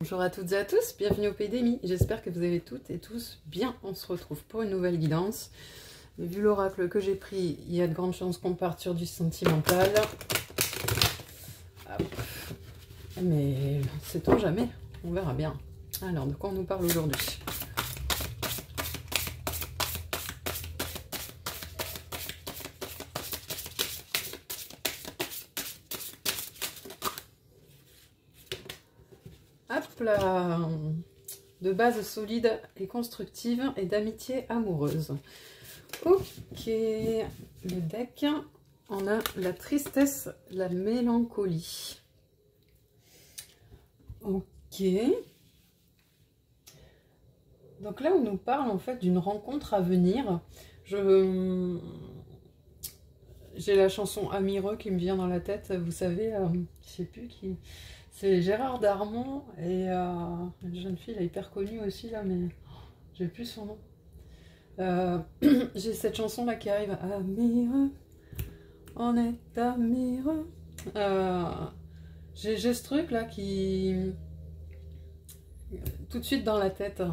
Bonjour à toutes et à tous, bienvenue au Pays des Mi. J'espère que vous allez toutes et tous bien. On se retrouve pour une nouvelle guidance. Mais vu l'oracle que j'ai pris, il y a de grandes chances qu'on parte sur du sentimental. Hop. Mais sait-on jamais, on verra bien. Alors, de quoi on nous parle aujourd'hui? Hop là, de base solide et constructive et d'amitié amoureuse. Ok, le deck, on a la tristesse, la mélancolie. Ok. Donc là, on nous parle en fait d'une rencontre à venir. J'ai la chanson Amireux qui me vient dans la tête, vous savez, je sais plus qui... C'est Gérard Darmon et une jeune fille là, hyper connue aussi là, mais j'ai plus son nom. J'ai cette chanson là qui arrive. Amireux, on est amireux. J'ai ce truc là qui tout de suite dans la tête.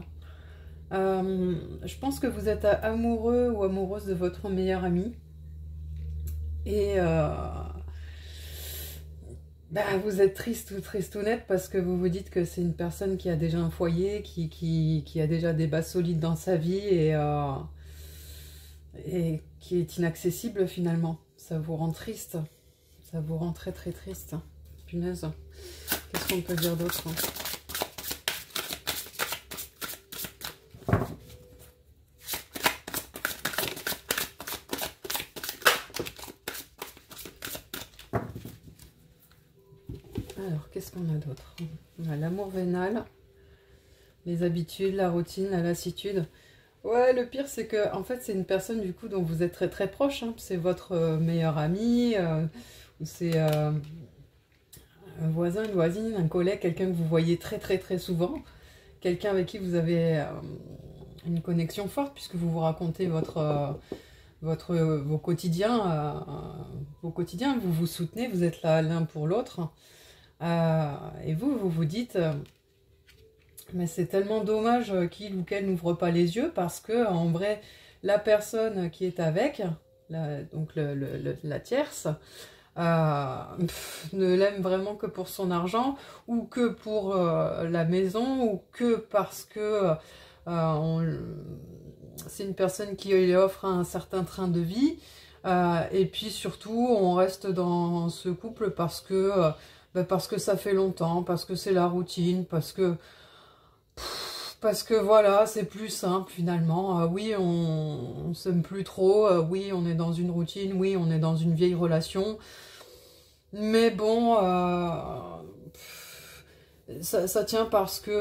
Je pense que vous êtes amoureux ou amoureuse de votre meilleur ami et vous êtes triste ou tristounette parce que vous vous dites que c'est une personne qui a déjà un foyer, qui a déjà des bases solides dans sa vie et qui est inaccessible finalement. Ça vous rend triste. Ça vous rend très très triste. Punaise. Qu'est-ce qu'on peut dire d'autre? Alors, qu'est-ce qu'on a d'autre? On a l'amour vénal, les habitudes, la routine, la lassitude. Ouais, le pire, c'est que en fait, c'est une personne du coup dont vous êtes très très proche. Hein. C'est votre meilleur ami, ou c'est un voisin, une voisine, un collègue, quelqu'un que vous voyez très très très souvent. Quelqu'un avec qui vous avez une connexion forte puisque vous vous racontez vos quotidiens, vous vous soutenez, vous êtes là l'un pour l'autre. Et vous vous dites, mais c'est tellement dommage qu'il ou qu'elle n'ouvre pas les yeux parce que en vrai, la personne qui est avec, donc la tierce, ne l'aime vraiment que pour son argent ou que pour la maison ou que parce que c'est une personne qui lui offre un certain train de vie. Et puis surtout, on reste dans ce couple parce que ça fait longtemps, parce que c'est la routine, parce que voilà, c'est plus simple finalement. Oui, on s'aime plus trop, oui, on est dans une routine, oui, on est dans une vieille relation. Mais bon, ça tient parce qu'il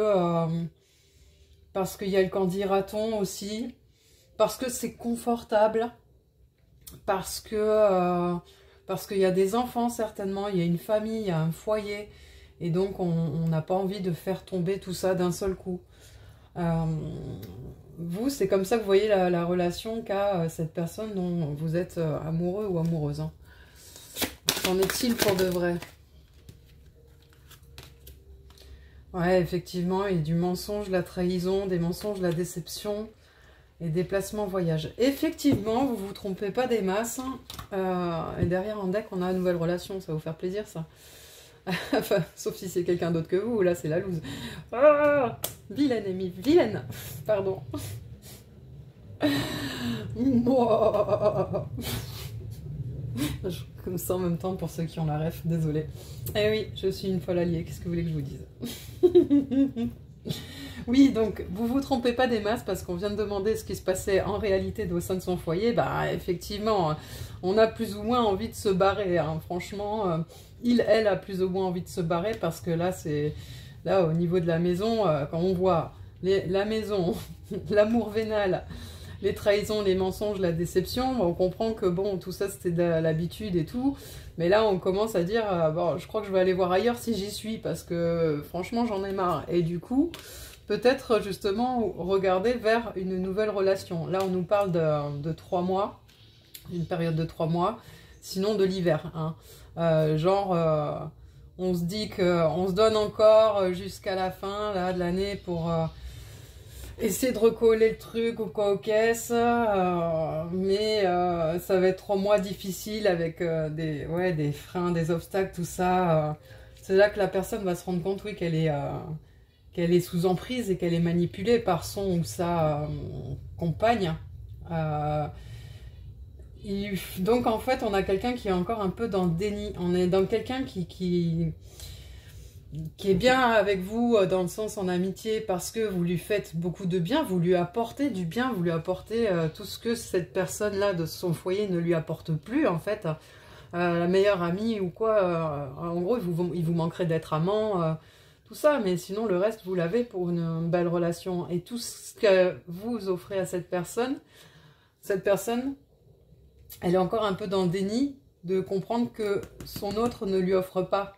y a le candidaton aussi, parce que c'est confortable, parce qu'il y a des enfants certainement, il y a une famille, il y a un foyer, et donc on n'a pas envie de faire tomber tout ça d'un seul coup. Vous, c'est comme ça que vous voyez la relation qu'a cette personne dont vous êtes amoureux ou amoureuse. Hein. Qu'en est-il pour de vrai? Ouais, effectivement, il y a du mensonge, la trahison, des mensonges, la déception et déplacement voyage. Effectivement, vous vous trompez pas des masses. Et derrière en deck, on a une nouvelle relation, ça va vous faire plaisir ça. Enfin, sauf si c'est quelqu'un d'autre que vous, là c'est la loose. Ah, vilaine Amy, vilaine. Pardon. Comme ça en même temps pour ceux qui ont la ref, désolé. Eh oui, je suis une folle alliée, qu'est-ce que vous voulez que je vous dise? Oui, donc vous vous trompez pas des masses parce qu'on vient de demander ce qui se passait en réalité au sein de son foyer. Bah effectivement, on a plus ou moins envie de se barrer. Hein. Franchement, elle a plus ou moins envie de se barrer parce que là, c'est là au niveau de la maison, quand on voit la maison, l'amour vénal, les trahisons, les mensonges, la déception, on comprend que bon, tout ça c'était de l'habitude et tout. Mais là, on commence à dire, bon, je crois que je vais aller voir ailleurs si j'y suis parce que franchement, j'en ai marre. Et du coup, peut-être justement regarder vers une nouvelle relation. Là, on nous parle de 3 mois, d'une période de 3 mois, sinon de l'hiver. Hein. on se dit qu'on se donne encore jusqu'à la fin là, de l'année pour essayer de recoller le truc ou quoi aux caisses, mais ça va être 3 mois difficiles avec des freins, des obstacles, tout ça. C'est là que la personne va se rendre compte, oui, qu'elle est sous emprise et qu'elle est manipulée par son ou sa compagne. Donc en fait, on a quelqu'un qui est encore un peu dans le déni. On est dans quelqu'un qui est bien avec vous dans le sens en amitié parce que vous lui faites beaucoup de bien, vous lui apportez du bien, vous lui apportez tout ce que cette personne-là de son foyer ne lui apporte plus en fait. La meilleure amie ou quoi, en gros il vous manquerait d'être amant, tout ça, mais sinon le reste vous l'avez pour une belle relation. Et tout ce que vous offrez à cette personne, elle est encore un peu dans le déni de comprendre que son autre ne lui offre pas.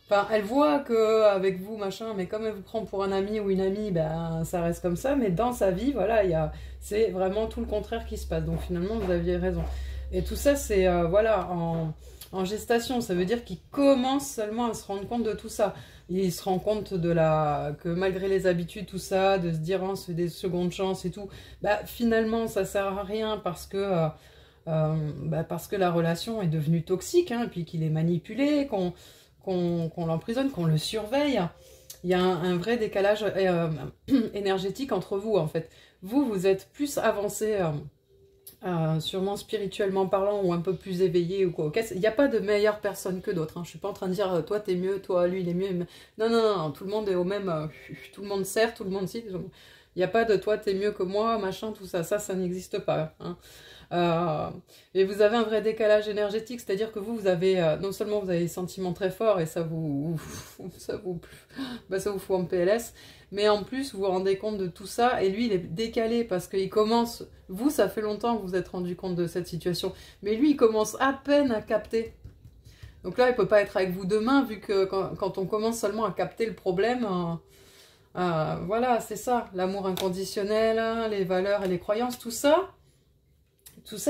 Enfin, elle voit qu'avec vous, machin, mais comme elle vous prend pour un ami ou une amie, ben, ça reste comme ça. Mais dans sa vie, voilà, c'est vraiment tout le contraire qui se passe. Donc finalement, vous aviez raison. Et tout ça, c'est voilà, en gestation. Ça veut dire qu'il commence seulement à se rendre compte de tout ça. Il se rend compte que malgré les habitudes, tout ça, de se dire, on se fait des secondes chances et tout, bah, finalement, ça sert à rien parce que la relation est devenue toxique, hein, puis qu'il est manipulé, qu'on l'emprisonne, qu'on le surveille. Il y a un vrai décalage énergétique entre vous, en fait. Vous êtes plus avancé, sûrement spirituellement parlant, ou un peu plus éveillé, ou quoi. Il n'y a pas de meilleure personne que d'autres. Hein. Je ne suis pas en train de dire, toi, t'es mieux, toi, lui, il est mieux. Non, non, non, tout le monde est au même... tout le monde sert, tout le monde... Il n'y a pas de, toi, t'es mieux que moi, machin, tout ça. Ça n'existe pas. Hein. Et vous avez un vrai décalage énergétique, c'est-à-dire que vous avez, non seulement vous avez des sentiments très forts et ça vous fout en PLS, mais en plus vous vous rendez compte de tout ça et lui il est décalé parce qu'il commence, vous ça fait longtemps que vous vous êtes rendu compte de cette situation, mais lui il commence à peine à capter. Donc là il peut pas être avec vous demain vu que quand on commence seulement à capter le problème, voilà c'est ça, l'amour inconditionnel, les valeurs et les croyances, tout ça,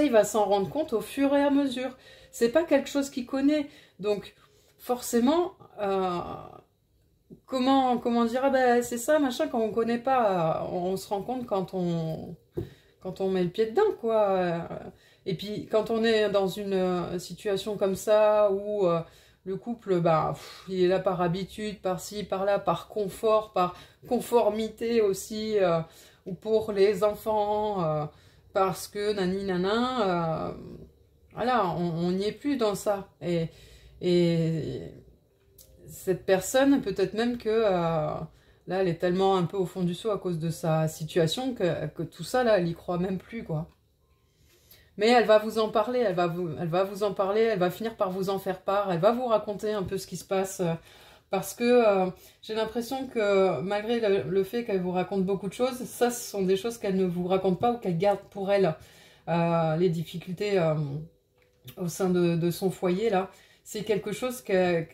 il va s'en rendre compte au fur et à mesure. C'est pas quelque chose qu'il connaît. Donc, forcément, comment dire, ah ben, c'est ça, machin, quand on connaît pas, on se rend compte quand on met le pied dedans, quoi. Et puis, quand on est dans une situation comme ça, où le couple, bah, il est là par habitude, par ci, par là, par confort, par conformité aussi, ou pour les enfants... parce que nani nana, voilà, on n'y est plus dans ça. Et cette personne, peut-être même que là, elle est tellement un peu au fond du seau à cause de sa situation que tout ça, là, elle y croit même plus, quoi. Mais elle va vous en parler, elle va vous en parler, elle va finir par vous en faire part, elle va vous raconter un peu ce qui se passe... parce que j'ai l'impression que malgré le fait qu'elle vous raconte beaucoup de choses, ça ce sont des choses qu'elle ne vous raconte pas ou qu'elle garde pour elle. Les difficultés au sein de son foyer, là, c'est quelque chose que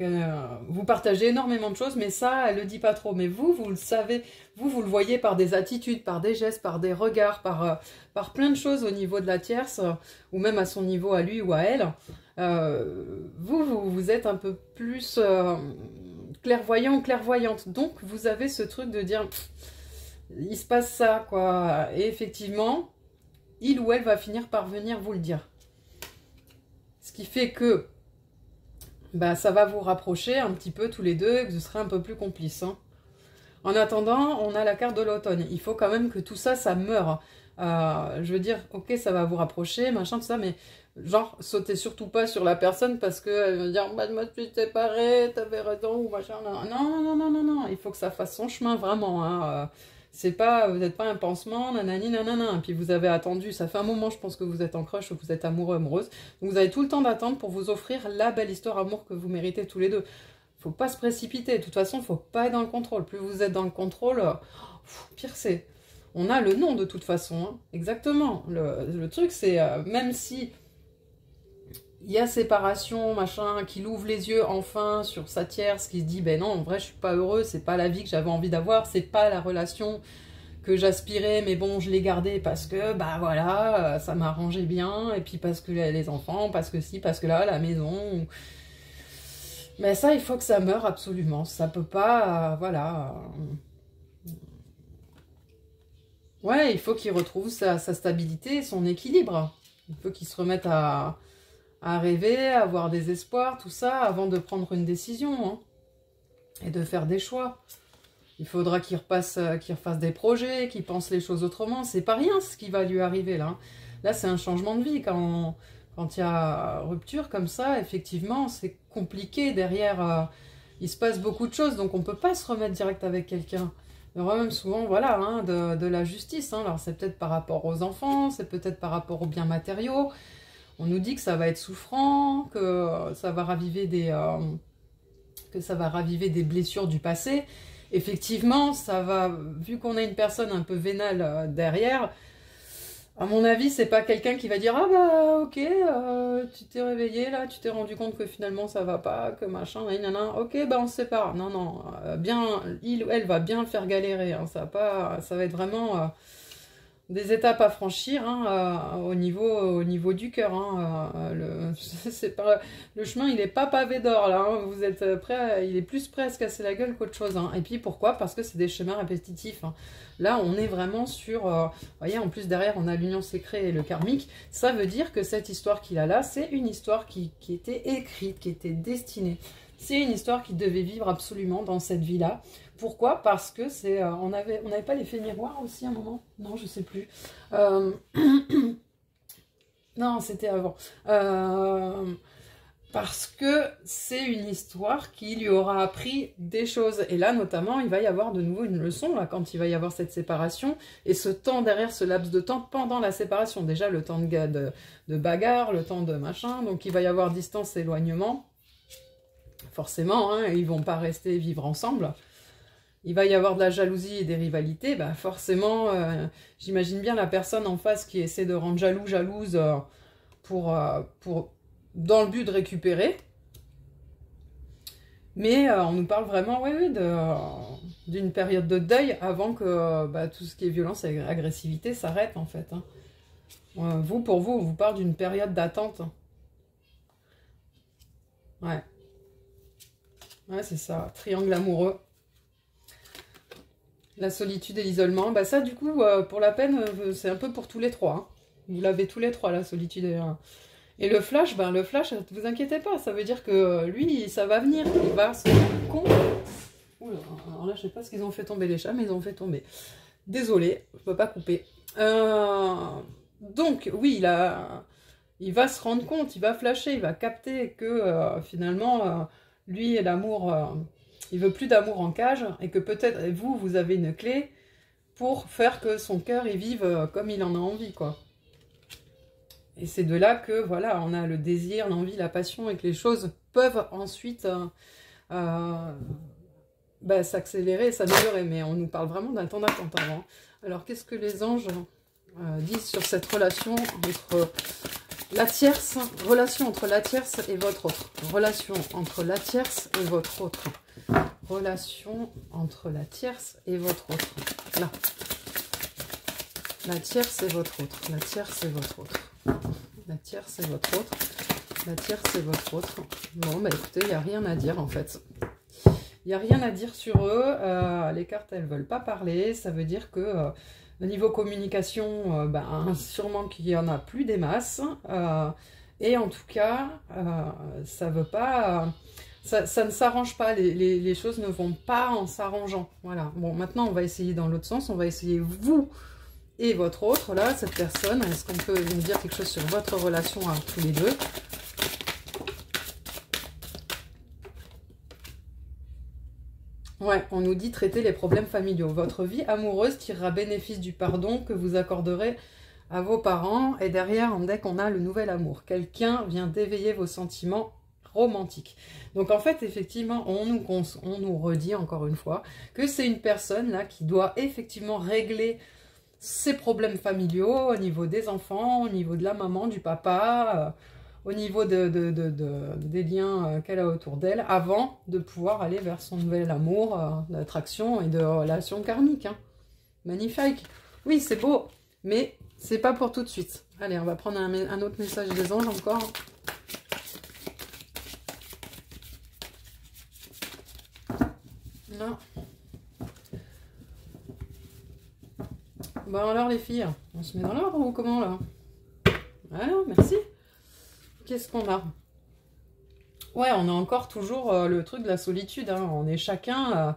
vous partagez énormément de choses, mais ça, elle ne le dit pas trop. Mais vous le savez, vous le voyez par des attitudes, par des gestes, par des regards, par plein de choses au niveau de la tierce, ou même à son niveau à lui ou à elle. Vous êtes un peu plus... clairvoyant ou clairvoyante, donc vous avez ce truc de dire il se passe ça quoi, et effectivement il ou elle va finir par venir vous le dire, ce qui fait que bah, ça va vous rapprocher un petit peu tous les deux et que vous serez un peu plus complices, hein. En attendant, on a la carte de l'automne, il faut quand même que tout ça, ça meure. Je veux dire, ok, ça va vous rapprocher, machin, tout ça, mais genre, sautez surtout pas sur la personne parce qu'elle va dire, bah, je me suis séparée, t'avais raison, ou machin. Non, non, non, non, non, il faut que ça fasse son chemin, vraiment. Hein. C'est pas, vous n'êtes pas un pansement, nanani, nanana. Et puis vous avez attendu, ça fait un moment, je pense que vous êtes en crush ou que vous êtes amoureux, amoureuse. Donc vous avez tout le temps d'attendre pour vous offrir la belle histoire d'amour que vous méritez tous les deux. Faut pas se précipiter, de toute façon, faut pas être dans le contrôle. Plus vous êtes dans le contrôle, pire c'est. On a le nom de toute façon, hein. Exactement. Le truc, c'est même si il y a séparation, machin, qu'il ouvre les yeux enfin sur sa tierce, qui se dit, ben non, en vrai, je suis pas heureux, c'est pas la vie que j'avais envie d'avoir, c'est pas la relation que j'aspirais, mais bon, je l'ai gardée parce que, bah voilà, ça m'arrangeait bien, et puis parce que les enfants, parce que si, parce que là, la maison... Mais ça, il faut que ça meure absolument. Ça peut pas, voilà. Ouais, il faut qu'il retrouve sa stabilité, son équilibre. Il faut qu'il se remette à rêver, à avoir des espoirs, tout ça, avant de prendre une décision, hein, et de faire des choix. Il faudra qu'il refasse des projets, qu'il pense les choses autrement. C'est pas rien ce qui va lui arriver là. Là, c'est un changement de vie. Quand il y a rupture comme ça, effectivement, c'est compliqué. Derrière, il se passe beaucoup de choses, donc on peut pas se remettre direct avec quelqu'un. Il y aura même souvent, voilà, hein, de la justice. Hein. Alors, c'est peut-être par rapport aux enfants, c'est peut-être par rapport aux biens matériaux. On nous dit que ça va être souffrant, que ça va raviver des blessures du passé. Effectivement, ça va, vu qu'on a une personne un peu vénale derrière, à mon avis, c'est pas quelqu'un qui va dire « Ah bah ok, tu t'es réveillé là, tu t'es rendu compte que finalement ça va pas, que machin, ok, bah on se sépare. » Non, non, bien, il ou elle va bien le faire galérer, hein, ça va être vraiment des étapes à franchir, hein, au niveau du cœur. Hein, le chemin, il n'est pas pavé d'or, là. Hein, vous êtes prêt, il est plus prêt à se casser la gueule qu'autre chose. Hein. Et puis, pourquoi? Parce que c'est des schémas répétitifs. Hein. Là, on est vraiment sur... vous voyez, en plus, derrière, on a l'union sacrée et le karmique. Ça veut dire que cette histoire qu'il a là, c'est une histoire qui était écrite, qui était destinée. C'est une histoire qu'il devait vivre absolument dans cette vie-là. Pourquoi? Parce que c'est... on n'avait pas l'effet miroir aussi à un moment? Non, je sais plus. Non, c'était avant. Parce que c'est une histoire qui lui aura appris des choses. Et là, notamment, il va y avoir de nouveau une leçon, là, quand il va y avoir cette séparation. Et ce temps derrière, ce laps de temps pendant la séparation. Déjà, le temps de bagarre, le temps de machin. Donc, il va y avoir distance, éloignement. Forcément, hein, ils vont pas rester vivre ensemble. Il va y avoir de la jalousie et des rivalités. Bah forcément, j'imagine bien la personne en face qui essaie de rendre jalouse dans le but de récupérer. Mais on nous parle vraiment d'une période de deuil avant que tout ce qui est violence et agressivité s'arrête en fait. Hein. Pour vous, on vous parle d'une période d'attente. Ouais. Ouais, c'est ça. Triangle amoureux. La solitude et l'isolement. Bah ça, du coup, pour la peine, c'est un peu pour tous les trois. Hein. Vous l'avez tous les trois, la solitude et le flash. Ben, le flash, ne vous inquiétez pas. Ça veut dire que lui, ça va venir. Il va se rendre compte. Oula, alors là, je sais pas ce qu'ils ont fait tomber les chats, mais ils ont fait tomber. Désolée, je peux pas couper. Donc, oui, il va se rendre compte, il va flasher, il va capter que finalement... lui et l'amour, il veut plus d'amour en cage, et que peut-être vous avez une clé pour faire que son cœur il vive comme il en a envie, quoi. Et c'est de là que, voilà, on a le désir, l'envie, la passion, et que les choses peuvent ensuite s'accélérer, s'améliorer. Mais on nous parle vraiment d'un temps d'attente avant. Alors, qu'est-ce que les anges disent sur cette relation entre... la tierce, relation entre la tierce et votre autre. Relation entre la tierce et votre autre. Relation entre la tierce et votre autre. Là. La tierce et votre autre. La tierce et votre autre. La tierce et votre autre. La tierce et votre autre. Bon, bah écoutez, il n'y a rien à dire en fait. Il n'y a rien à dire sur eux. Les cartes, elles ne veulent pas parler. Ça veut dire que... au niveau communication, sûrement qu'il n'y en a plus des masses. Et en tout cas, ça veut pas... ça ne s'arrange pas. Les choses ne vont pas en s'arrangeant. Voilà. Bon, maintenant, on va essayer dans l'autre sens. On va essayer vous et votre autre, là, cette personne. Est-ce qu'on peut nous dire quelque chose sur votre relation à tous les deux? Ouais, on nous dit traiter les problèmes familiaux. Votre vie amoureuse tirera bénéfice du pardon que vous accorderez à vos parents. Et derrière, en deck, on a le nouvel amour. Quelqu'un vient d'éveiller vos sentiments romantiques. Donc en fait, effectivement, on nous redit encore une fois que c'est une personne là qui doit effectivement régler ses problèmes familiaux au niveau des enfants, au niveau de la maman, du papa... au niveau des liens qu'elle a autour d'elle, avant de pouvoir aller vers son nouvel amour, d'attraction et de relations karmiques. Hein. Magnifique. Oui, c'est beau, mais c'est pas pour tout de suite. Allez, on va prendre un autre message des anges encore. Non. Bon alors les filles, on se met dans l'ordre ou comment là? Voilà, merci. Qu'est-ce qu'on a? Ouais, on a encore toujours le truc de la solitude. Hein. On est chacun...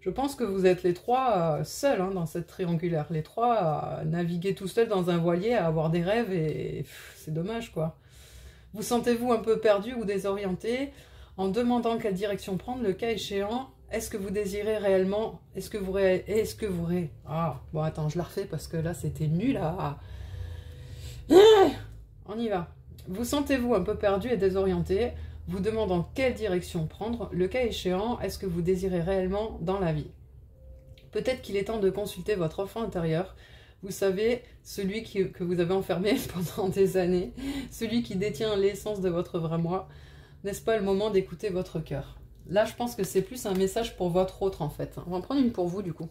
je pense que vous êtes les trois seuls hein, dans cette triangulaire. Les trois naviguer tout seuls dans un voilier, à avoir des rêves et c'est dommage quoi. Vous sentez-vous un peu perdu ou désorienté en demandant quelle direction prendre, le cas échéant. Est-ce que vous désirez réellement? Ah, bon attends, je la refais parce que là c'était nul à... On y va. Vous sentez-vous un peu perdu et désorienté, vous demandant quelle direction prendre, le cas échéant, est-ce que vous désirez réellement dans la vie? Peut-être qu'il est temps de consulter votre enfant intérieur. Vous savez, celui que vous avez enfermé pendant des années, celui qui détient l'essence de votre vrai moi. N'est-ce pas le moment d'écouter votre cœur? Là, je pense que c'est plus un message pour votre autre, en fait. On va en prendre une pour vous, du coup.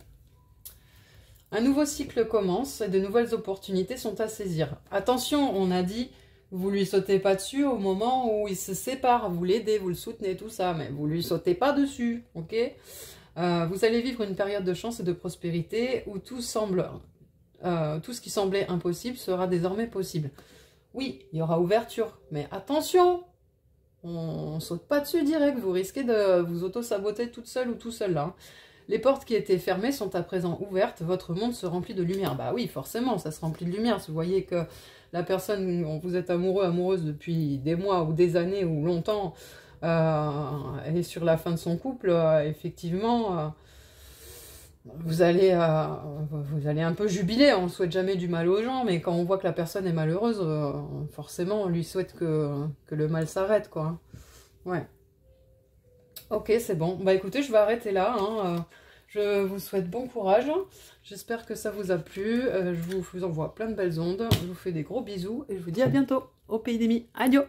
Un nouveau cycle commence et de nouvelles opportunités sont à saisir. Attention, on a dit, vous lui sautez pas dessus au moment où il se sépare. Vous l'aidez, vous le soutenez, tout ça, mais vous lui sautez pas dessus, ok? Vous allez vivre une période de chance et de prospérité où tout ce qui semblait impossible sera désormais possible. Oui, il y aura ouverture, mais attention! On saute pas dessus direct, vous risquez de vous auto-saboter toute seule ou tout seul là. Hein. Les portes qui étaient fermées sont à présent ouvertes, votre monde se remplit de lumière. Bah oui, forcément, ça se remplit de lumière. Si vous voyez que la personne, vous êtes amoureux, amoureuse depuis des mois ou des années ou longtemps, elle est sur la fin de son couple, effectivement, vous allez un peu jubiler. On ne souhaite jamais du mal aux gens, mais quand on voit que la personne est malheureuse, forcément, on lui souhaite que le mal s'arrête, quoi. Ouais. Ok, c'est bon. Bah écoutez, je vais arrêter là. Hein. Je vous souhaite bon courage. J'espère que ça vous a plu. Je vous envoie plein de belles ondes. Je vous fais des gros bisous et je vous dis à bientôt au Pays des Mi. Adieu!